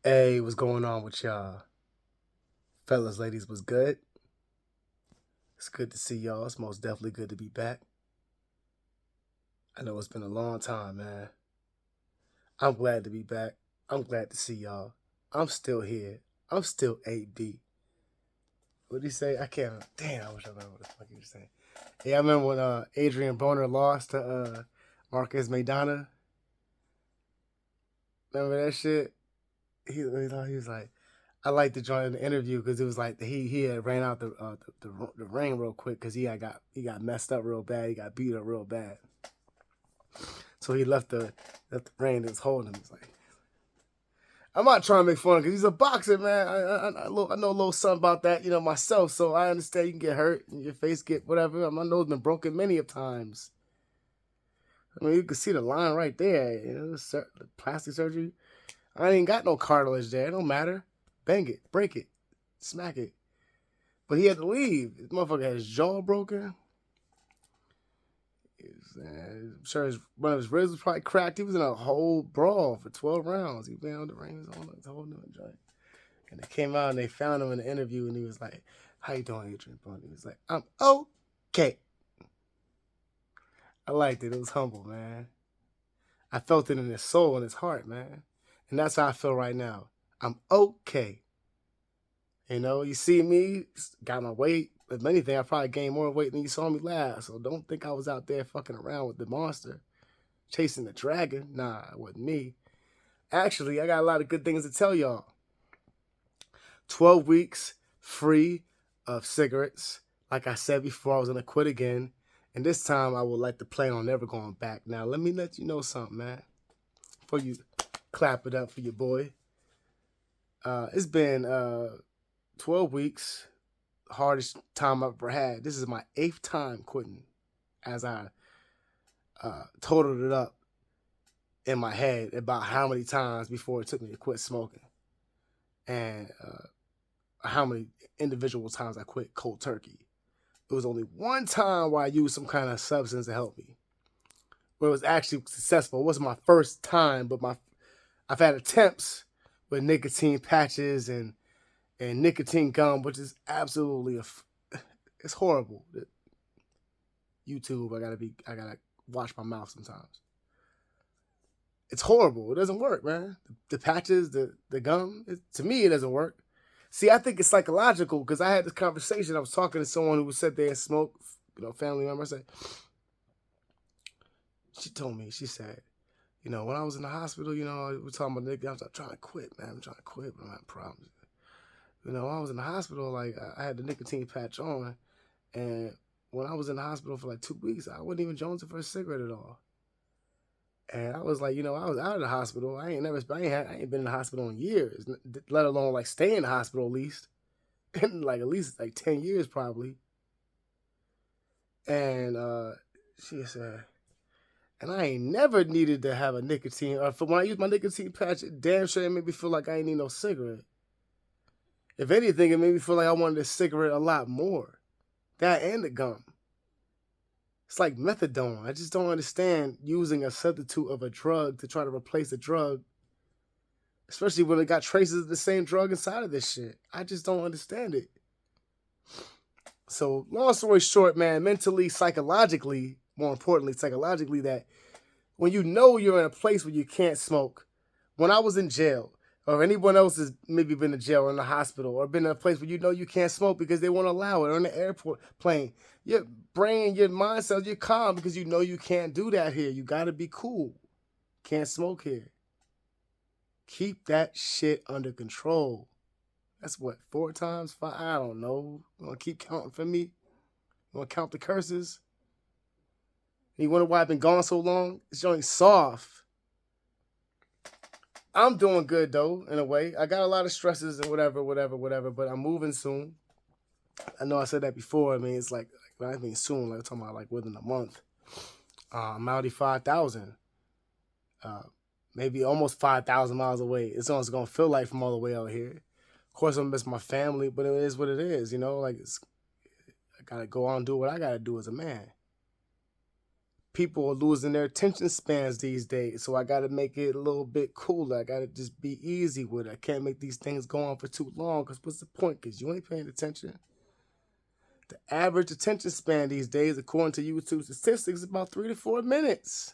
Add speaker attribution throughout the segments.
Speaker 1: Hey, what's going on with y'all? Fellas, ladies, was good? It's good to see y'all. It's most definitely good to be back. I know it's been a long time, man. I'm glad to be back. I'm glad to see y'all. I'm still here. I'm still 8B. What did he say? I can't. Damn, I wish I remember what the fuck he was saying. Yeah, I remember when Adrian Boner lost to Marcus Maidana. Remember that shit? He was like, I like to join the interview because it was like he had ran out the ring real quick because he got messed up real bad. He got beat up real bad. So he left the ring and was holding him. He's like, I'm not trying to make fun because he's a boxer, man. I know a little something about that, myself. So I understand you can get hurt and your face get whatever. My nose been broken many of times. I mean, you can see the line right there. The plastic surgery. I ain't got no cartilage there. It don't matter. Bang it, break it, smack it. But he had to leave. This motherfucker had his jaw broken. I'm sure one of his ribs was probably cracked. He was in a whole brawl for 12 rounds. He been on the ring. He was on the whole new joint. And they came out and they found him in the interview and he was like, how you doing, Adrian Bundy? He was like, I'm okay. I liked it. It was humble, man. I felt it in his soul and his heart, man. And that's how I feel right now. I'm okay. You see me, got my weight. If anything, I probably gained more weight than you saw me last. So don't think I was out there fucking around with the monster, chasing the dragon. Nah, it wasn't me. Actually, I got a lot of good things to tell y'all. 12 weeks free of cigarettes. Like I said before, I was going to quit again. And this time, I would like to plan on never going back. Now, let me let you know something, man. Before you clap it up for your boy. It's been 12 weeks, hardest time I've ever had. This is my 8th time quitting as I totaled it up in my head about how many times before it took me to quit smoking and how many individual times I quit cold turkey. It was only one time where I used some kind of substance to help me, where it was actually successful. It wasn't my first time, but I've had attempts with nicotine patches and nicotine gum, which is absolutely it's horrible. YouTube, I gotta watch my mouth sometimes. It's horrible. It doesn't work, man. The patches, the gum, to me, it doesn't work. See, I think it's psychological because I had this conversation. I was talking to someone who sat there and smoked, family member. I said, she told me, she said, when I was in the hospital, we were talking about nigga, I was like, trying to quit, man. I'm trying to quit, but I'm having problems. When I was in the hospital, like I had the nicotine patch on, and when I was in the hospital for like 2 weeks, I wasn't even jonesing for a cigarette at all. And I was like, I was out of the hospital. I ain't been in the hospital in years, let alone like stay in the hospital at least, in like at least like 10 years probably. And she said, and I ain't never needed to have a nicotine. Or for when I use my nicotine patch, it damn sure it made me feel like I ain't need no cigarette. If anything, it made me feel like I wanted a cigarette a lot more. That and the gum. It's like methadone. I just don't understand using a substitute of a drug to try to replace a drug, especially when it got traces of the same drug inside of this shit. I just don't understand it. So, long story short, man, mentally, psychologically, more importantly, psychologically, that when you're in a place where you can't smoke, when I was in jail, or anyone else has maybe been in jail or in the hospital or been in a place where you can't smoke because they won't allow it, or in the airport plane, your brain, your mind cells, you're calm because you can't do that here. You got to be cool. Can't smoke here. Keep that shit under control. That's what, 4 times? 5? I don't know. You want to keep counting for me? You want to count the curses? And you wonder why I've been gone so long? It's only soft. I'm doing good though, in a way. I got a lot of stresses and whatever, but I'm moving soon. I know I said that before. I mean, it's like when I mean soon, like I'm talking about like within a month. I'm already 5,000. Maybe almost 5,000 miles away. It's almost gonna feel like from all the way out here. Of course, I'm gonna miss my family, but it is what it is. Like I gotta go on and do what I gotta do as a man. people are losing their attention spans these days. So I got to make it a little bit cooler. I got to just be easy with it. I can't make these things go on for too long, because what's the point? Because you ain't paying attention. The average attention span these days, according to YouTube statistics, is about 3 to 4 minutes.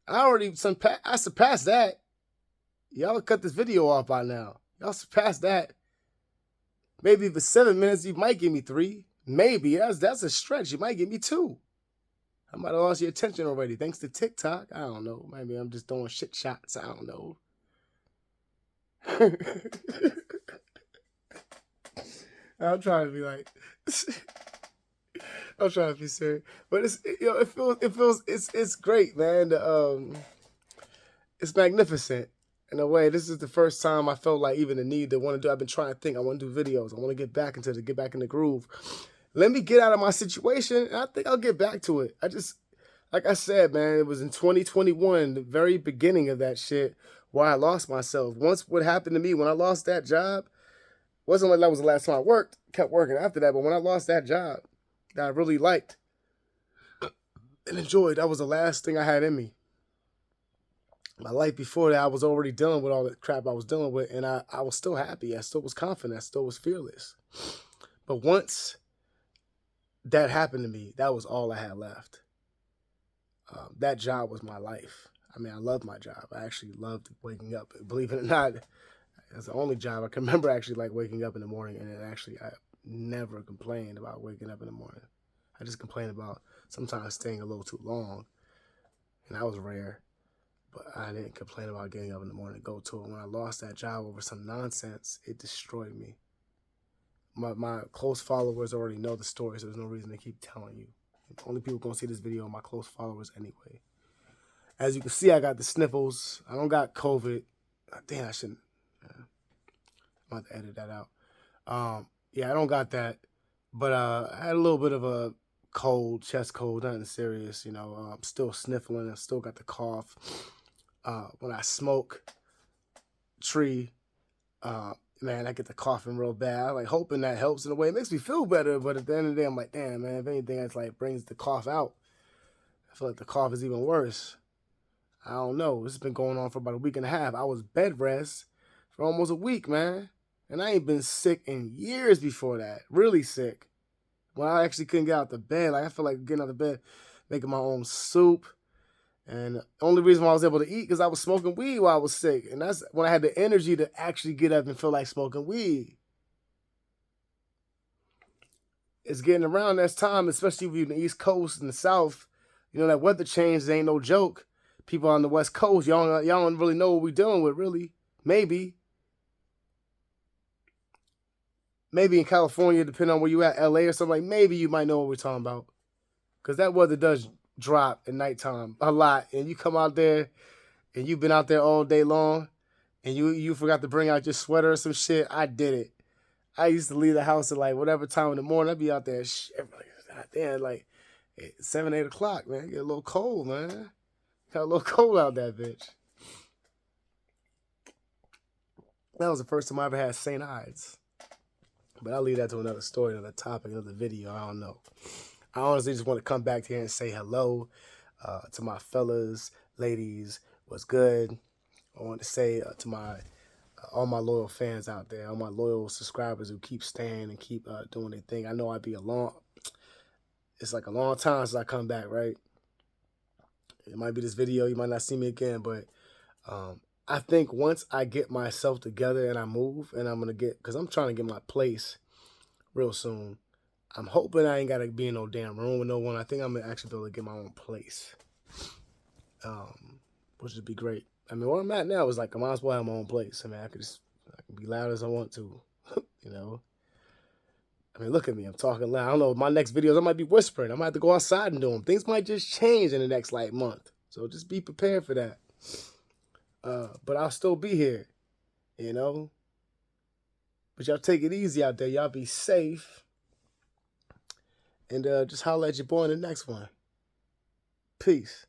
Speaker 1: I surpassed that. Y'all cut this video off by now. Y'all surpassed that. Maybe for 7 minutes, you might give me 3. Maybe. That's a stretch. You might give me 2. I might have lost your attention already, thanks to TikTok. I don't know. Maybe I'm just throwing shit shots. I don't know. I'm trying to be like, I'm trying to be serious, but it's great, man. It's magnificent in a way. This is the first time I felt like even the need to want to do. I've been trying to think. I want to do videos. I want to get back in the groove. Let me get out of my situation, and I think I'll get back to it. Like I said, man, it was in 2021, the very beginning of that shit, where I lost myself. Once what happened to me when I lost that job, wasn't like that was the last time I worked. Kept working after that, but when I lost that job that I really liked and enjoyed, that was the last thing I had in me. My life before that, I was already dealing with all the crap I was dealing with, and I was still happy. I still was confident. I still was fearless. But once that happened to me, that was all I had left. That job was my life. I mean, I loved my job. I actually loved waking up. Believe it or not, that's the only job I can remember actually like waking up in the morning. And actually, I never complained about waking up in the morning. I just complained about sometimes staying a little too long. And that was rare. But I didn't complain about getting up in the morning to go to it. When I lost that job over some nonsense, it destroyed me. My close followers already know the story, so there's no reason to keep telling you. The only people going to see this video are my close followers anyway. As you can see, I got the sniffles. I don't got COVID. Damn, I shouldn't. I'm about to edit that out. Yeah, I don't got that. But I had a little bit of a cold, chest cold, nothing serious. You know, I'm still sniffling. I still got the cough. When I smoke tree, man, I get the coughing real bad. I'm like hoping that helps in a way. It makes me feel better, but at the end of the day, I'm like, damn, man, if anything, it's like brings the cough out. I feel like the cough is even worse. I don't know. This has been going on for about a week and a half. I was bed rest for almost a week, man. And I ain't been sick in years before that. Really sick. When I actually couldn't get out the bed. Like, I feel like getting out of bed, making my own soup. And the only reason why I was able to eat because I was smoking weed while I was sick. And that's when I had the energy to actually get up and feel like smoking weed. It's getting around that time, especially if you're in the East Coast and the South. You know, that weather change ain't no joke. People on the West Coast, y'all don't really know what we're dealing with, really. Maybe. Maybe in California, depending on where you at, LA or something, like maybe you might know what we're talking about. Because that weather does drop at nighttime a lot. And you come out there and you've been out there all day long and you forgot to bring out your sweater or some shit. I did it. I used to leave the house at like whatever time in the morning. I'd be out there, God damn, like 7, 8 o'clock, man. Get a little cold, man. Got a little cold out that bitch. That was the first time I ever had St. Ides. But I'll leave that to another story, another topic, another video. I don't know. I honestly just want to come back here and say hello to my fellas, ladies. What's good? I want to say to my all my loyal fans out there, all my loyal subscribers who keep staying and keep doing their thing. I know it's like a long time since I come back, right? It might be this video. You might not see me again, but I think once I get myself together and I move and because I'm trying to get my place real soon. I'm hoping I ain't got to be in no damn room with no one. I think I'm going to actually be able to get my own place, which would be great. I mean, where I'm at now is like I might as well have my own place. I mean, I can be loud as I want to, you know. I mean, look at me. I'm talking loud. I don't know. My next videos, I might be whispering. I might have to go outside and do them. Things might just change in the next, like, month. So just be prepared for that. But I'll still be here, you know. But y'all take it easy out there. Y'all be safe. And just holler at your boy in the next one. Peace.